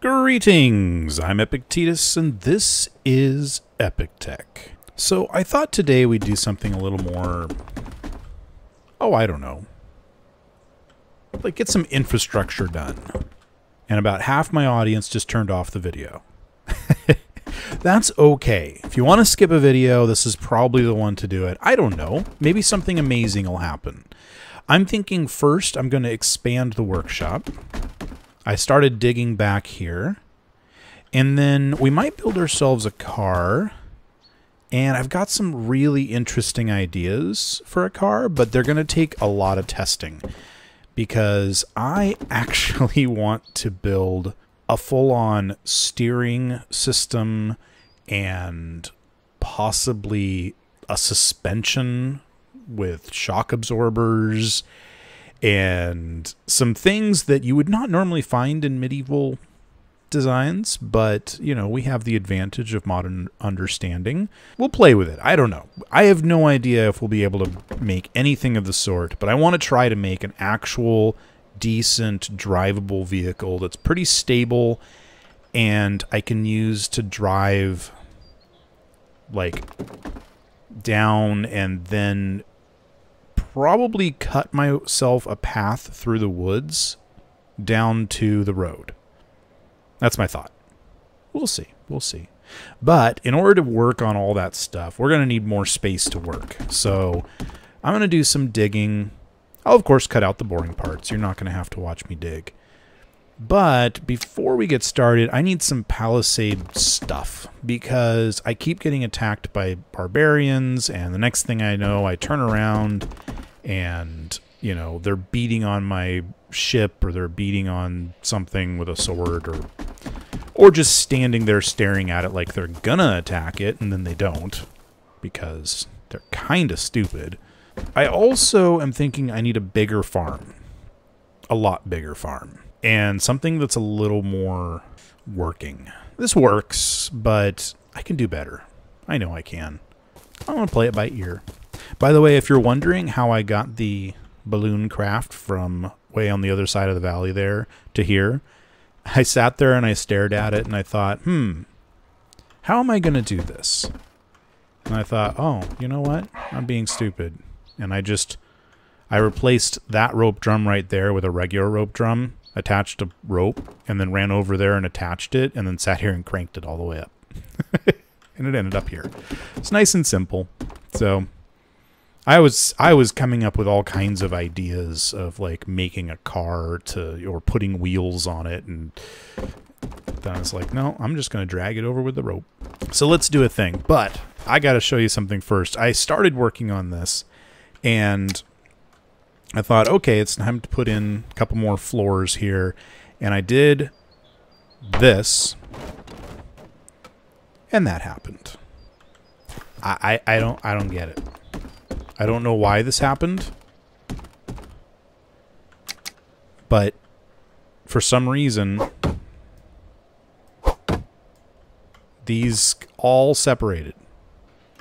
Greetings, I'm Epictetus, and this is Epic Tech. So I thought today we'd do something a little more, I don't know, like get some infrastructure done. And about half my audience just turned off the video. That's okay. If you want to skip a video, this is probably the one to do it. I don't know. Maybe something amazing will happen. I'm thinking first I'm going to expand the workshop. I started digging back here, and then we might build ourselves a car, and I've got some really interesting ideas for a car, but they're going to take a lot of testing because I actually want to build a full-on steering system and possibly a suspension with shock absorbers and some things that you would not normally find in medieval designs, but, you know, we have the advantage of modern understanding. We'll play with it. I don't know. I have no idea if we'll be able to make anything of the sort, but I want to try to make an actual decent drivable vehicle that's pretty stable and I can use to drive like down and then probably cut myself a path through the woods down to the road. That's my thought. We'll see. We'll see. But in order to work on all that stuff, we're going to need more space to work. So I'm going to do some digging. I'll, of course, cut out the boring parts. You're not going to have to watch me dig. But before we get started, I need some palisade stuff because I keep getting attacked by barbarians, and the next thing I know, I turn around and, you know, they're beating on my ship or they're beating on something with a sword or just standing there staring at it like they're gonna attack it, and then they don't because they're kind of stupid. I also am thinking I need a bigger farm. A lot bigger farm. And something that's a little more working. This works, but I can do better. I know I can. I want to play it by ear. By the way, if you're wondering how I got the balloon craft from way on the other side of the valley there to here, I sat there and I stared at it and I thought, how am I going to do this? And I thought, oh, you know what? I'm being stupid. And I replaced that rope drum right there with a regular rope drum, attached a rope, and then ran over there and attached it, and then sat here and cranked it all the way up. And it ended up here. It's nice and simple. So I was coming up with all kinds of ideas of like making a car or putting wheels on it, and then I was like, no, I'm just going to drag it over with the rope. So let's do a thing. But I got to show you something first. I started working on this, and I thought, okay, it's time to put in a couple more floors here. And I did this, and that happened. I don't get it. I don't know why this happened, but for some reason these all separated.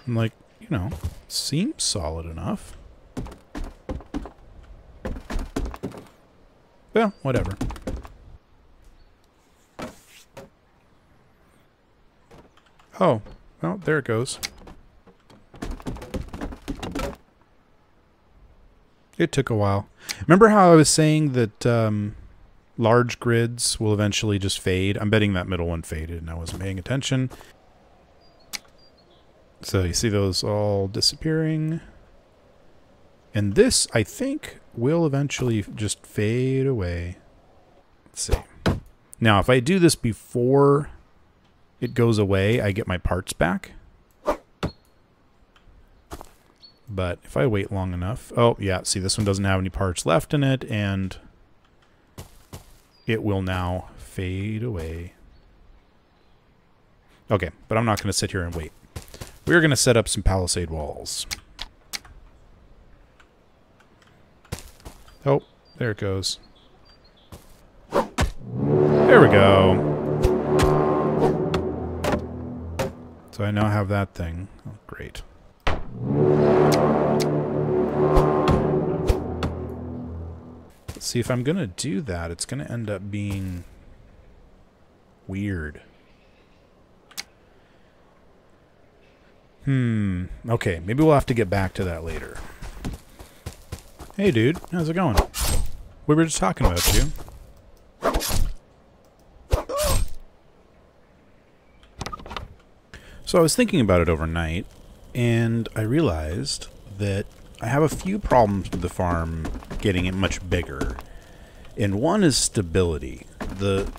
I'm like, you know, seems solid enough. Well, whatever. Oh, well, there it goes. It took a while. Remember how I was saying that large grids will eventually just fade? I'm betting that middle one faded and I wasn't paying attention. So you see those all disappearing. And this, I think, will eventually just fade away. Let's see. Now, if I do this before it goes away, I get my parts back. But if I wait long enough... Oh, yeah, see, this one doesn't have any parts left in it, and it will now fade away. Okay, but I'm not going to sit here and wait. We're going to set up some palisade walls. Oh, there it goes. There we go. So I now have that thing. Oh, great. Let's see, if I'm going to do that, it's going to end up being Weird. Okay, maybe we'll have to get back to that later. Hey, dude. How's it going? We were just talking about you. So I was thinking about it overnight, and I realized that I have a few problems with the farm getting it much bigger. And one is stability. The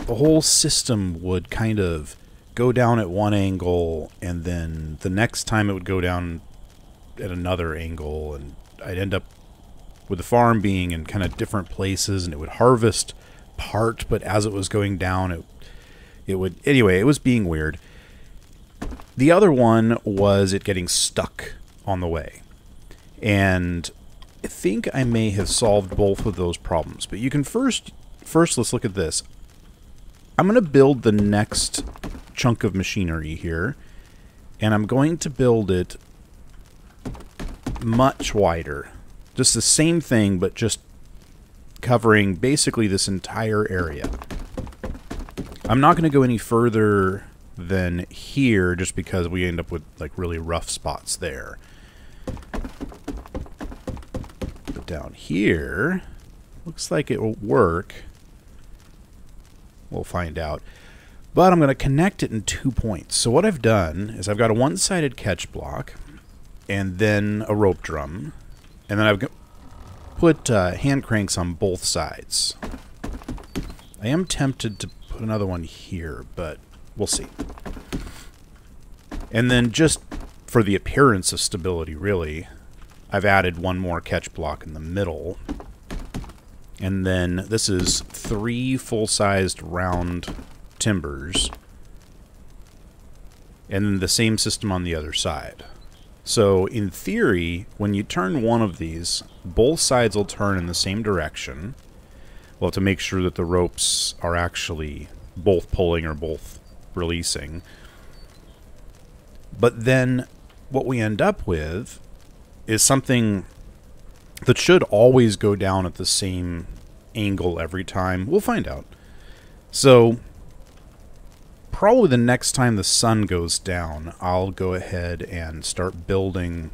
whole system would kind of go down at one angle, and then the next time it would go down at another angle, and I'd end up with the farm being in kind of different places, and it would harvest part, but as it was going down, it would... Anyway, it was being weird. The other one was it getting stuck on the way. And I think I may have solved both of those problems. But you can first let's look at this. I'm going to build the next chunk of machinery here. And I'm going to build it much wider. Just the same thing, but just covering basically this entire area. I'm not going to go any further than here just because we end up with like really rough spots there. But down here, looks like it will work. We'll find out. But I'm going to connect it in 2 points. So what I've done is I've got a one-sided catch block and then a rope drum. And then I've put hand cranks on both sides. I am tempted to put another one here, but we'll see. And then just for the appearance of stability, really, I've added one more catch block in the middle. And then this is 3 full-sized round timbers. And then the same system on the other side. So in theory, when you turn one of these, both sides will turn in the same direction. We'll have to make sure that the ropes are actually both pulling or both releasing. But then what we end up with is something that should always go down at the same angle every time. We'll find out. So probably the next time the sun goes down, I'll go ahead and start building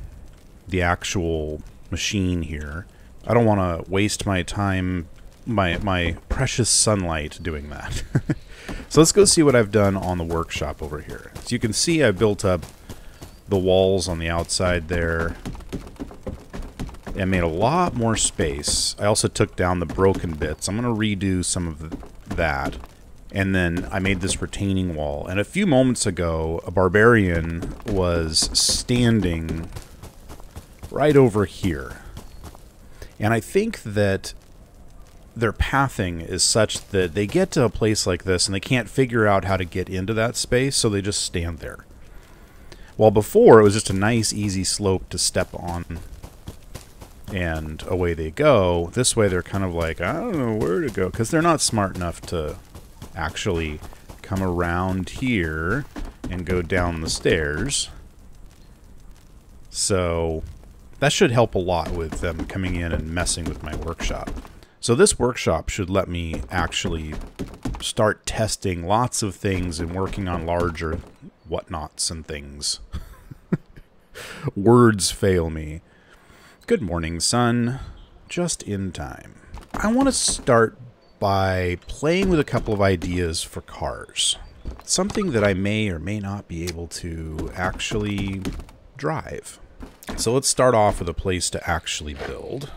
the actual machine here. I don't want to waste my time, my precious sunlight doing that. So let's go see what I've done on the workshop over here. As you can see, I built up the walls on the outside there and made a lot more space. I also took down the broken bits. I'm going to redo some of that. And then I made this retaining wall. And a few moments ago, a barbarian was standing right over here. And I think that their pathing is such that they get to a place like this and they can't figure out how to get into that space, so they just stand there. While before, it was just a nice, easy slope to step on, and away they go. This way, they're kind of like, I don't know where to go, because they're not smart enough to actually come around here and go down the stairs. So that should help a lot with them coming in and messing with my workshop. So this workshop should let me actually start testing lots of things and working on larger whatnots and things. Words fail me. Good morning, sun. Just in time. I want to start by playing with a couple of ideas for cars. Something that I may or may not be able to actually drive. So let's start off with a place to actually build.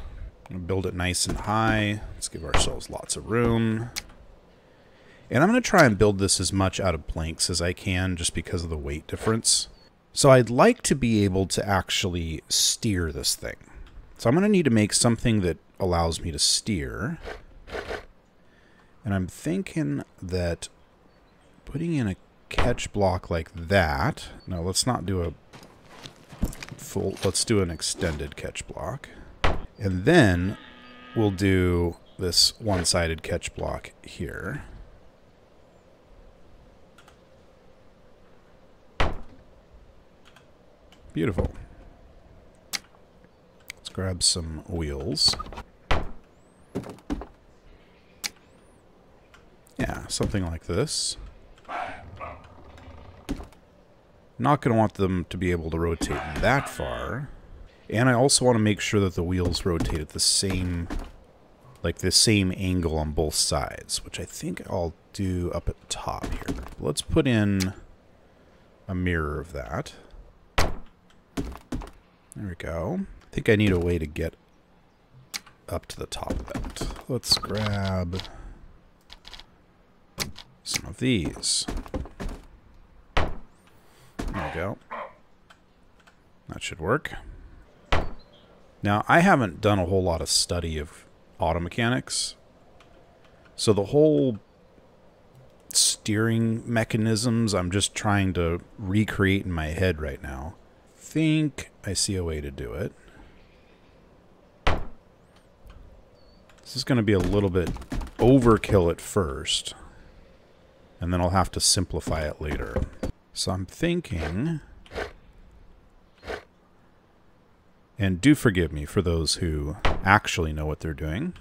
Build it nice and high. Let's give ourselves lots of room. And I'm going to try and build this as much out of planks as I can just because of the weight difference. So I'd like to be able to actually steer this thing. So I'm going to need to make something that allows me to steer. And I'm thinking that putting in a catch block like that... No, let's not do a full... Let's do an extended catch block. And then we'll do this one-sided catch block here. Beautiful. Let's grab some wheels. Yeah, something like this. Not going to want them to be able to rotate that far. And I also want to make sure that the wheels rotate at the same, like the same angle on both sides, which I think I'll do up at the top here. Let's put in a mirror of that. There we go. I think I need a way to get up to the top of it. Let's grab some of these. There we go. That should work. Now, I haven't done a whole lot of study of auto mechanics, so the whole steering mechanisms I'm just trying to recreate in my head right now. I think I see a way to do it. This is going to be a little bit overkill at first, and then I'll have to simplify it later. So I'm thinking, and do forgive me for those who actually know what they're doing.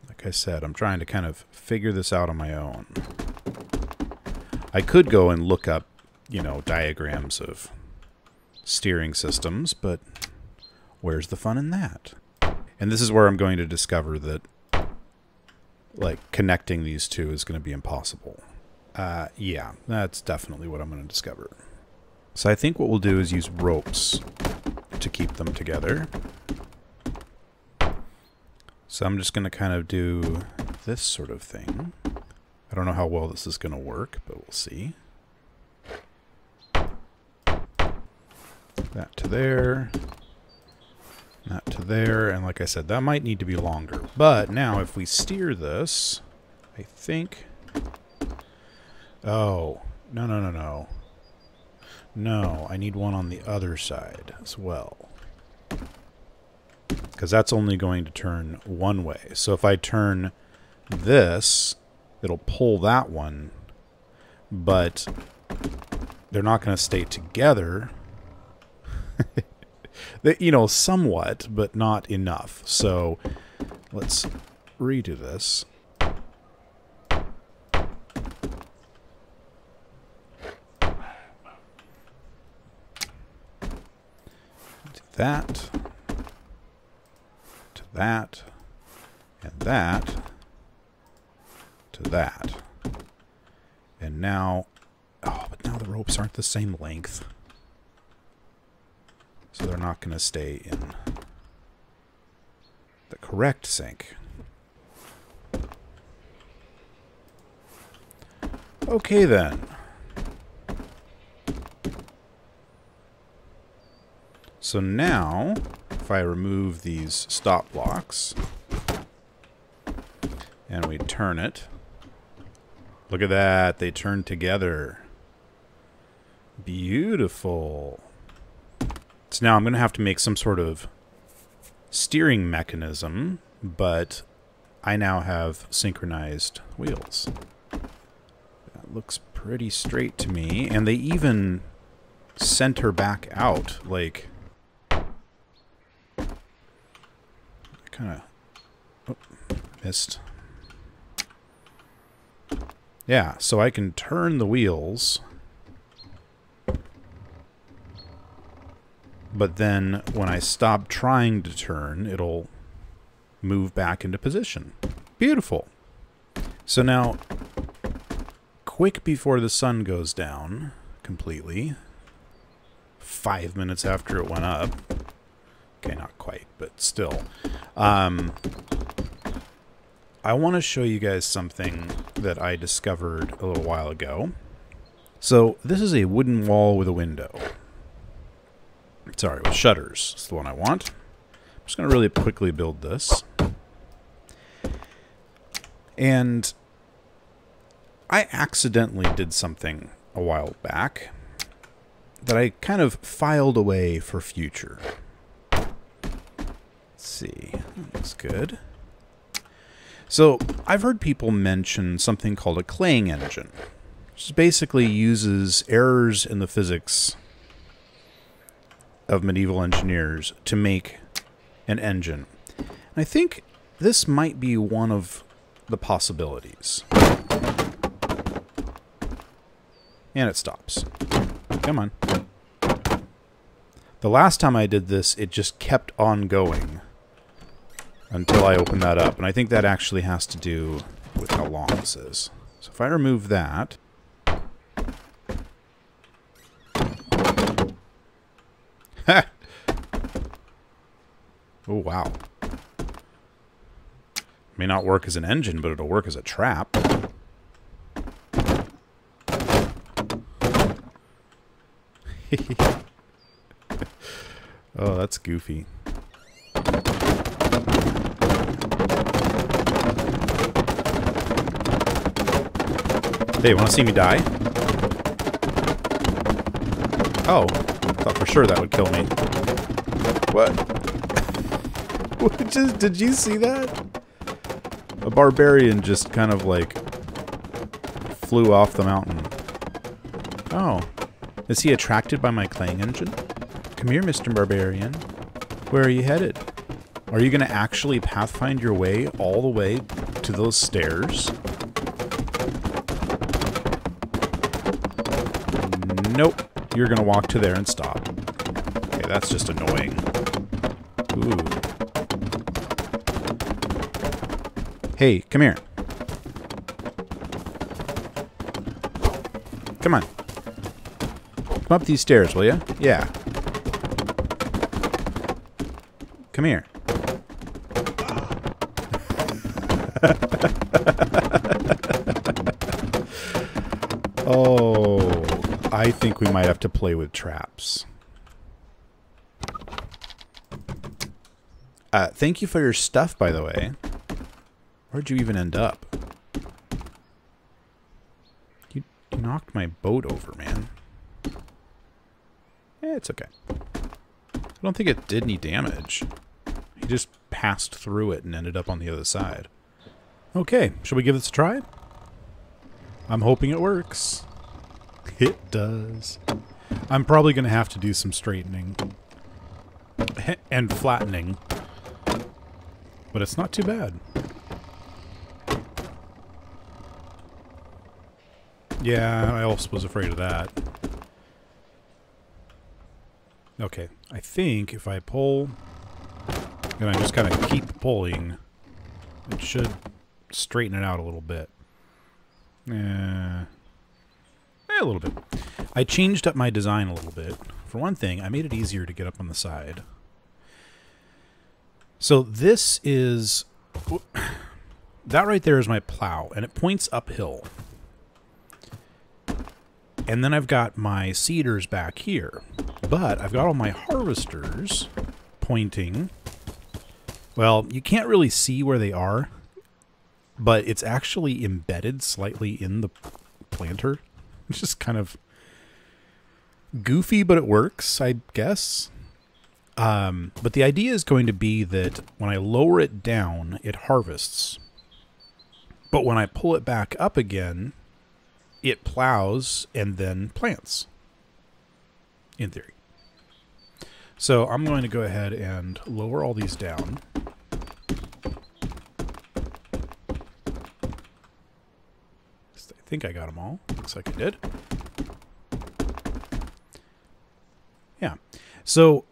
Like I said, I'm trying to kind of figure this out on my own. I could go and look up, you know, diagrams of steering systems, but where's the fun in that? And this is where I'm going to discover that, like, connecting these two is going to be impossible. Yeah, that's definitely what I'm going to discover. So I think what we'll do is use ropes to keep them together. So I'm just going to kind of do this sort of thing. I don't know how well this is going to work, but we'll see. That to there. That to there. And like I said, that might need to be longer. But now if we steer this, I think... Oh, no, no, no, no. No, I need one on the other side as well. Because that's only going to turn one way. So if I turn this, it'll pull that one. But they're not going to stay together. You know, somewhat, but not enough. So let's redo this. That, to that, and that, to that. And now, oh, but now the ropes aren't the same length. So they're not going to stay in the correct sync. Okay then. So now, if I remove these stop blocks, and we turn it, look at that, they turn together. Beautiful. So now I'm going to have to make some sort of steering mechanism, but I now have synchronized wheels. That looks pretty straight to me, and they even center back out, like... kind of missed. Yeah, so I can turn the wheels, but then when I stop trying to turn, it'll move back into position. Beautiful. So now, quick before the sun goes down completely, 5 minutes after it went up. Okay, not quite, but still. I want to show you guys something that I discovered a little while ago. So this is a wooden wall with a window. Sorry, with shutters. It's the one I want. I'm just going to really quickly build this. And I accidentally did something a while back that I kind of filed away for future. See, that looks good. So I've heard people mention something called a claying engine, which basically uses errors in the physics of medieval engineers to make an engine. And I think this might be one of the possibilities. And it stops. Come on. The last time I did this, it just kept on going until I opened that up. And I think that actually has to do with how long this is. So if I remove that... Oh, wow. May not work as an engine, but it'll work as a trap. Oh, that's goofy. Hey, want to see me die? Oh, I thought for sure that would kill me. What? Did you see that? A barbarian just kind of like flew off the mountain. Oh. Is he attracted by my clang engine? Come here, Mr. Barbarian. Where are you headed? Are you going to actually pathfind your way all the way to those stairs? Nope. You're going to walk to there and stop. Okay, that's just annoying. Ooh. Hey, come here. Come on. Come up these stairs, will you? Yeah. Come here. Oh, I think we might have to play with traps. Thank you for your stuff, by the way. Where'd you even end up? You knocked my boat over, man. It's okay. I don't think it did any damage. He just passed through it and ended up on the other side. Okay, shall we give this a try? I'm hoping it works. It does. I'm probably going to have to do some straightening and flattening. But it's not too bad. Yeah, I also was afraid of that. Okay, I think if I pull, and I just kind of keep pulling, it should straighten it out a little bit. A little bit. I changed up my design a little bit. For one thing, I made it easier to get up on the side. So this is... That right there is my plow, and it points uphill. And then I've got my seeders back here. But I've got all my harvesters pointing. Well, you can't really see where they are, but it's actually embedded slightly in the planter. It's just kind of goofy, but it works, I guess. But the idea is going to be that when I lower it down, it harvests. But when I pull it back up again, it plows and then plants. In theory. So I'm going to go ahead and lower all these down. I think I got them all. Looks like I did. Yeah. So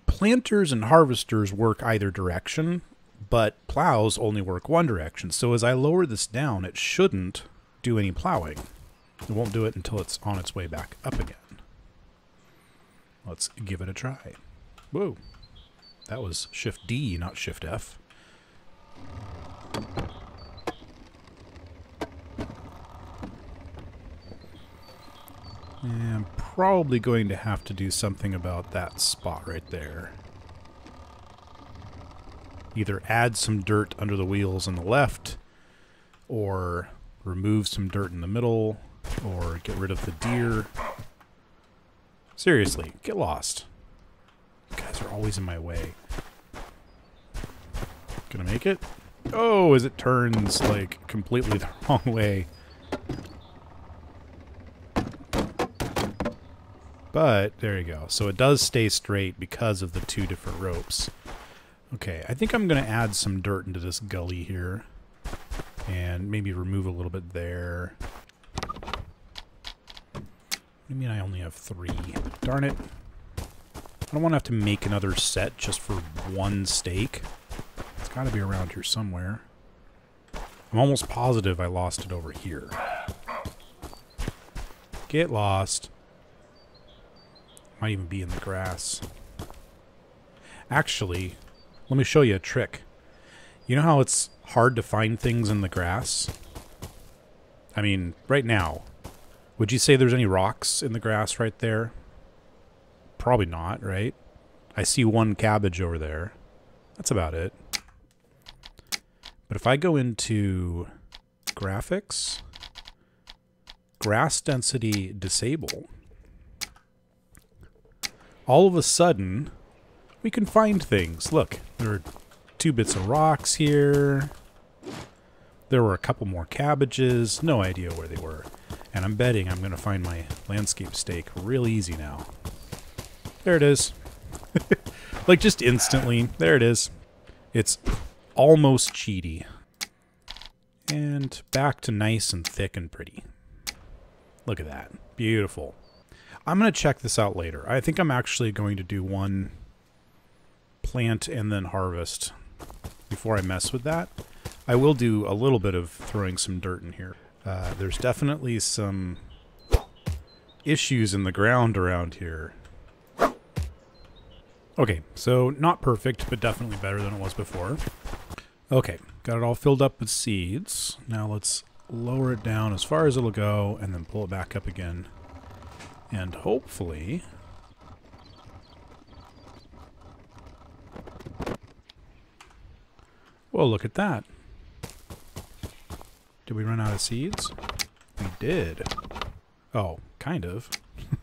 planters and harvesters work either direction, but plows only work one direction. So as I lower this down, it shouldn't do any plowing. It won't do it until it's on its way back up again. Let's give it a try. Whoa. That was Shift D, not Shift F. And I'm probably going to have to do something about that spot right there. Either add some dirt under the wheels on the left, or remove some dirt in the middle, or get rid of the deer. Seriously, get lost. You guys are always in my way. Gonna make it? Oh, as it turns, like, completely the wrong way. But, there you go. So it does stay straight because of the two different ropes. Okay, I think I'm gonna add some dirt into this gully here. And maybe remove a little bit there. What do you mean I only have 3? Darn it. I don't want to have to make another set just for one steak. It's got to be around here somewhere. I'm almost positive I lost it over here. Get lost. Might even be in the grass. Actually, let me show you a trick. You know how it's hard to find things in the grass? I mean, right now, would you say there's any rocks in the grass right there? Probably not, right? I see one cabbage over there. That's about it. But if I go into graphics, grass density disable, all of a sudden, we can find things. Look, there are 2 bits of rocks here. There were a couple more cabbages. No idea where they were. And I'm betting I'm going to find my landscape steak real easy now. There it is. Like, just instantly. There it is. It's almost cheaty. And back to nice and thick and pretty. Look at that. Beautiful. I'm going to check this out later. I think I'm actually going to do one plant and then harvest before I mess with that. I will do a little bit of throwing some dirt in here. There's definitely some issues in the ground around here. Okay, so not perfect, but definitely better than it was before. Okay, got it all filled up with seeds. Now let's lower it down as far as it'll go and then pull it back up again. And hopefully... Well, look at that. Did we run out of seeds? We did. Oh, kind of.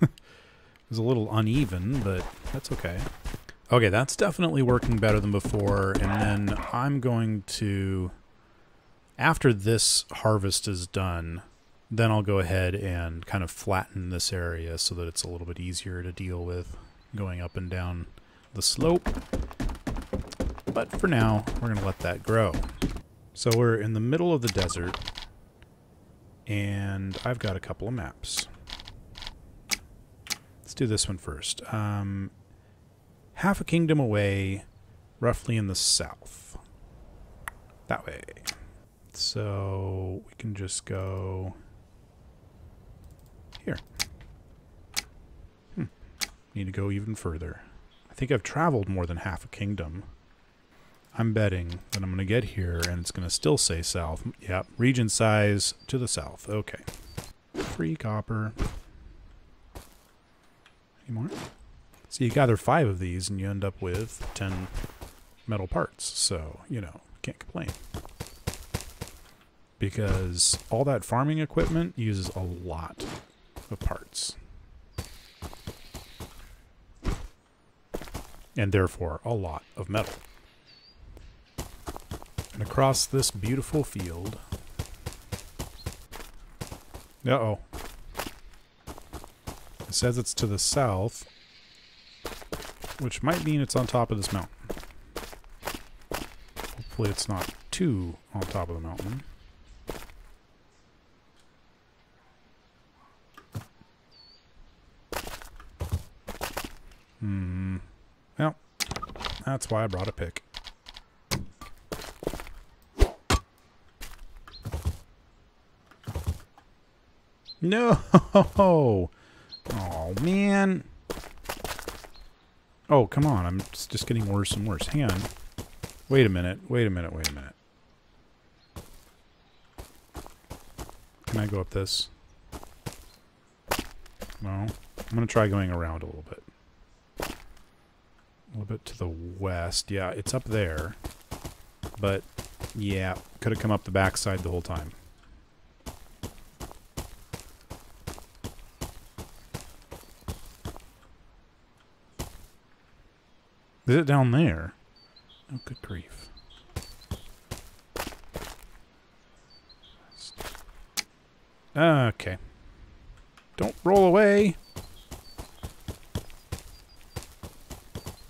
It was a little uneven, but that's okay. Okay, that's definitely working better than before. And then I'm going to, after this harvest is done, then I'll go ahead and kind of flatten this area so that it's a little bit easier to deal with going up and down the slope. But for now, we're going to let that grow. So we're in the middle of the desert, and I've got a couple of maps. Let's do this one first. Half a kingdom away, roughly in the south. That way. So we can just go here. Need to go even further. I think I've traveled more than half a kingdom. I'm betting that I'm going to get here and it's going to still say south. Yep, region size to the south. Okay. Free copper. Any more? So you gather 5 of these and you end up with 10 metal parts. So, you know, can't complain. Because all that farming equipment uses a lot of parts. And therefore, a lot of metal. And across this beautiful field... Uh-oh. It says it's to the south, which might mean it's on top of this mountain. Hopefully it's not too on top of the mountain. Well, that's why I brought a pick. No! Oh, man. Oh, come on. I'm just getting worse and worse. Hang on. Wait a minute. Wait a minute. Wait a minute. Can I go up this? No. I'm going to try going around a little bit. A little bit to the west. Yeah, it's up there. But, yeah, could have come up the backside the whole time. Is it down there? Oh, good grief. Okay. Don't roll away.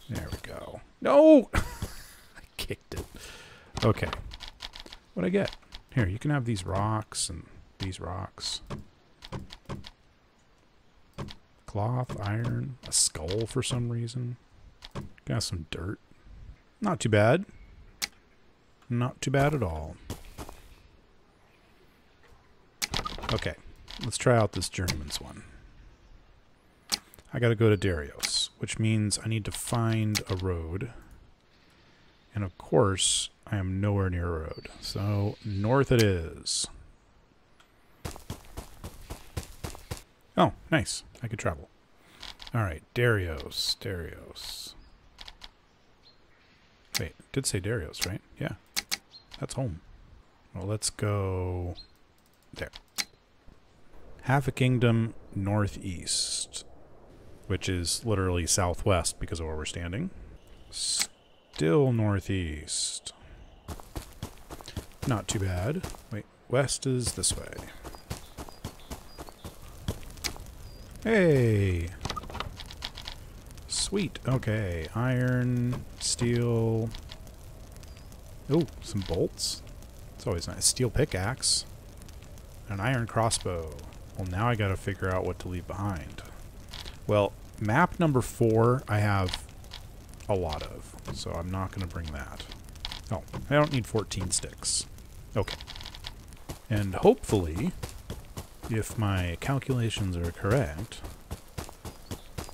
There we go. No! I kicked it. Okay. What'd I get? Here, you can have these rocks and these rocks. Cloth, iron, a skull for some reason. Got some dirt. Not too bad. Not too bad at all. Okay, let's try out this journeyman's one. I gotta go to Darius, which means I need to find a road. And of course, I am nowhere near a road. So, north it is. Oh, nice. I could travel. Alright, Darius. Darius. Wait, it did say Darius, right? Yeah. That's home. Well, let's go there. Half a kingdom northeast, which is literally southwest because of where we're standing. Still northeast. Not too bad. Wait, west is this way. Hey! Sweet. Okay. Iron, steel. Oh, some bolts. It's always nice. Steel pickaxe. An iron crossbow. Well, now I gotta figure out what to leave behind. Well, map number 4 I have a lot of, so I'm not gonna bring that. Oh, I don't need 14 sticks. Okay. And hopefully, if my calculations are correct,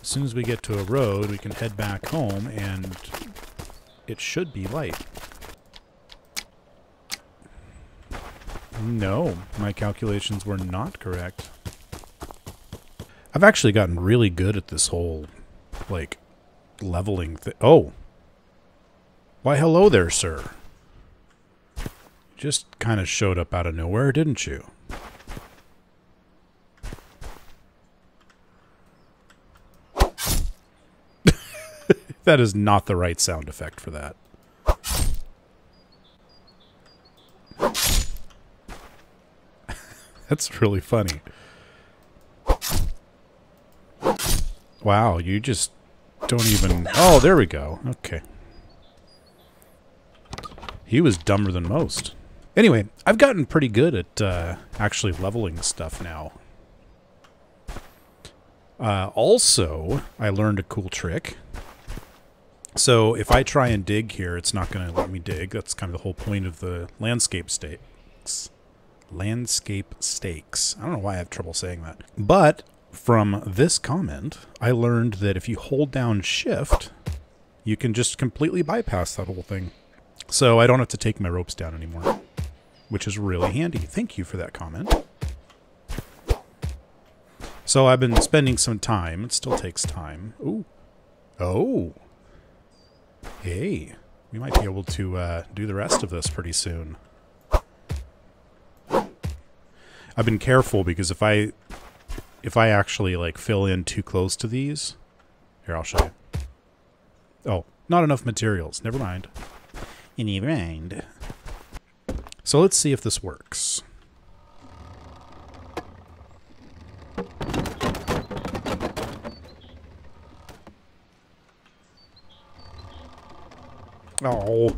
as soon as we get to a road, we can head back home, and it should be light. No, my calculations were not correct. I've actually gotten really good at this whole, like, leveling thing. Oh! Why, hello there, sir. Just kind of showed up out of nowhere, didn't you? That is not the right sound effect for that. That's really funny. Wow, you just don't even... Oh, there we go. Okay. He was dumber than most. Anyway, I've gotten pretty good at actually leveling stuff now. Also, I learned a cool trick. So if I try and dig here, it's not going to let me dig. That's kind of the whole point of the landscape stakes. Landscape stakes. I don't know why I have trouble saying that. But from this comment, I learned that if you hold down shift, you can just completely bypass that whole thing. So I don't have to take my ropes down anymore, which is really handy. Thank you for that comment. So I've been spending some time. It still takes time. Ooh. Oh. Hey. We might be able to do the rest of this pretty soon. I've been careful because if I actually like fill in too close to these, here, I'll show you. Oh, not enough materials. Never mind. Never mind. So let's see if this works. Oh.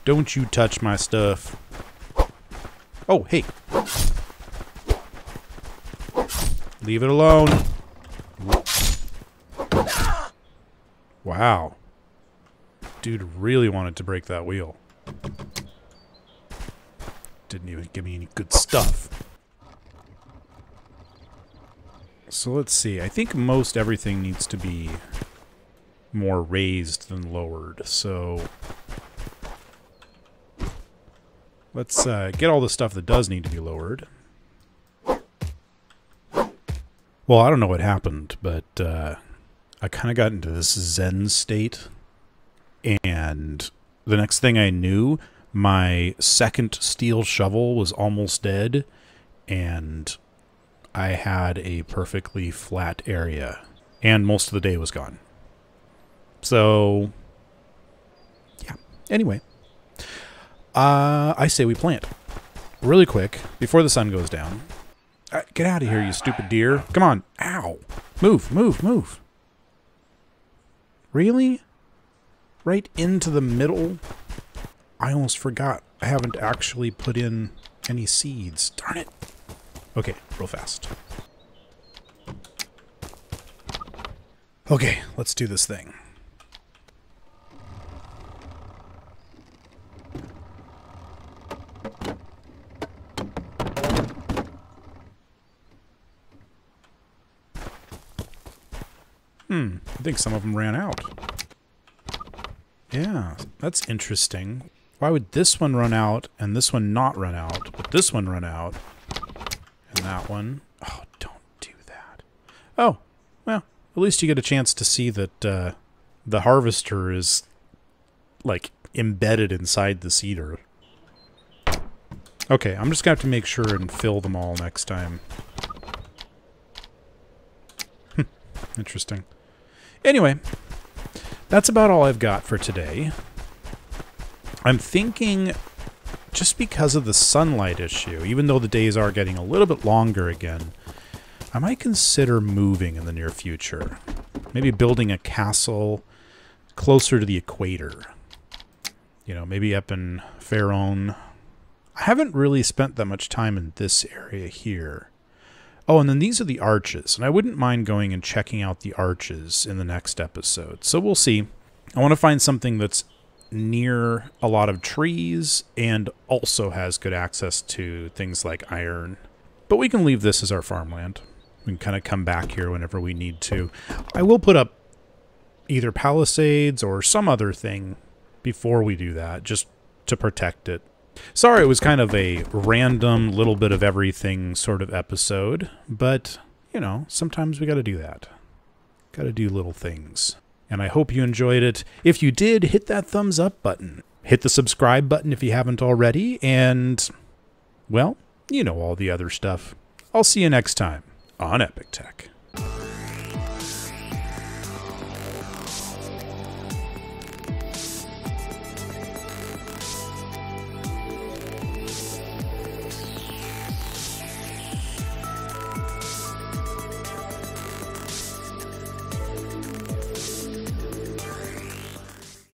Don't you touch my stuff. Oh, hey. Leave it alone. Wow. Dude really wanted to break that wheel. Didn't even give me any good stuff. So let's see. I think most everything needs to be more raised than lowered. So let's get all the stuff that does need to be lowered. Well, I don't know what happened, but I kind of got into this Zen state. And the next thing I knew, my second steel shovel was almost dead. And I had a perfectly flat area. And most of the day was gone. So, yeah. Anyway. I say we plant. Really quick, before the sun goes down. Get out of here, you stupid deer. Come on. Ow. Move, move, move. Really? right into the middle. I almost forgot. I haven't actually put in any seeds. Darn it. Okay, real fast. Okay, let's do this thing. I think some of them ran out. Yeah, that's interesting. Why would this one run out and this one not run out, but this one run out and that one? Oh, don't do that. Oh, well, at least you get a chance to see that the harvester is, like, embedded inside the seeder. Okay, I'm just going to have to make sure and fill them all next time. Interesting. Anyway, that's about all I've got for today. I'm thinking, just because of the sunlight issue, even though the days are getting a little bit longer again, I might consider moving in the near future. Maybe building a castle closer to the equator. You know, maybe up in Fairone. I haven't really spent that much time in this area here. Oh, and then these are the arches, and I wouldn't mind going and checking out the arches in the next episode. So we'll see. I want to find something that's near a lot of trees and also has good access to things like iron. But we can leave this as our farmland. We can kind of come back here whenever we need to. I will put up either palisades or some other thing before we do that, just to protect it. Sorry, it was kind of a random little bit of everything sort of episode, but, you know, sometimes we got to do that. Got to do little things. And I hope you enjoyed it. If you did, hit that thumbs up button. Hit the subscribe button if you haven't already, and, well, you know all the other stuff. I'll see you next time on Epic Tech.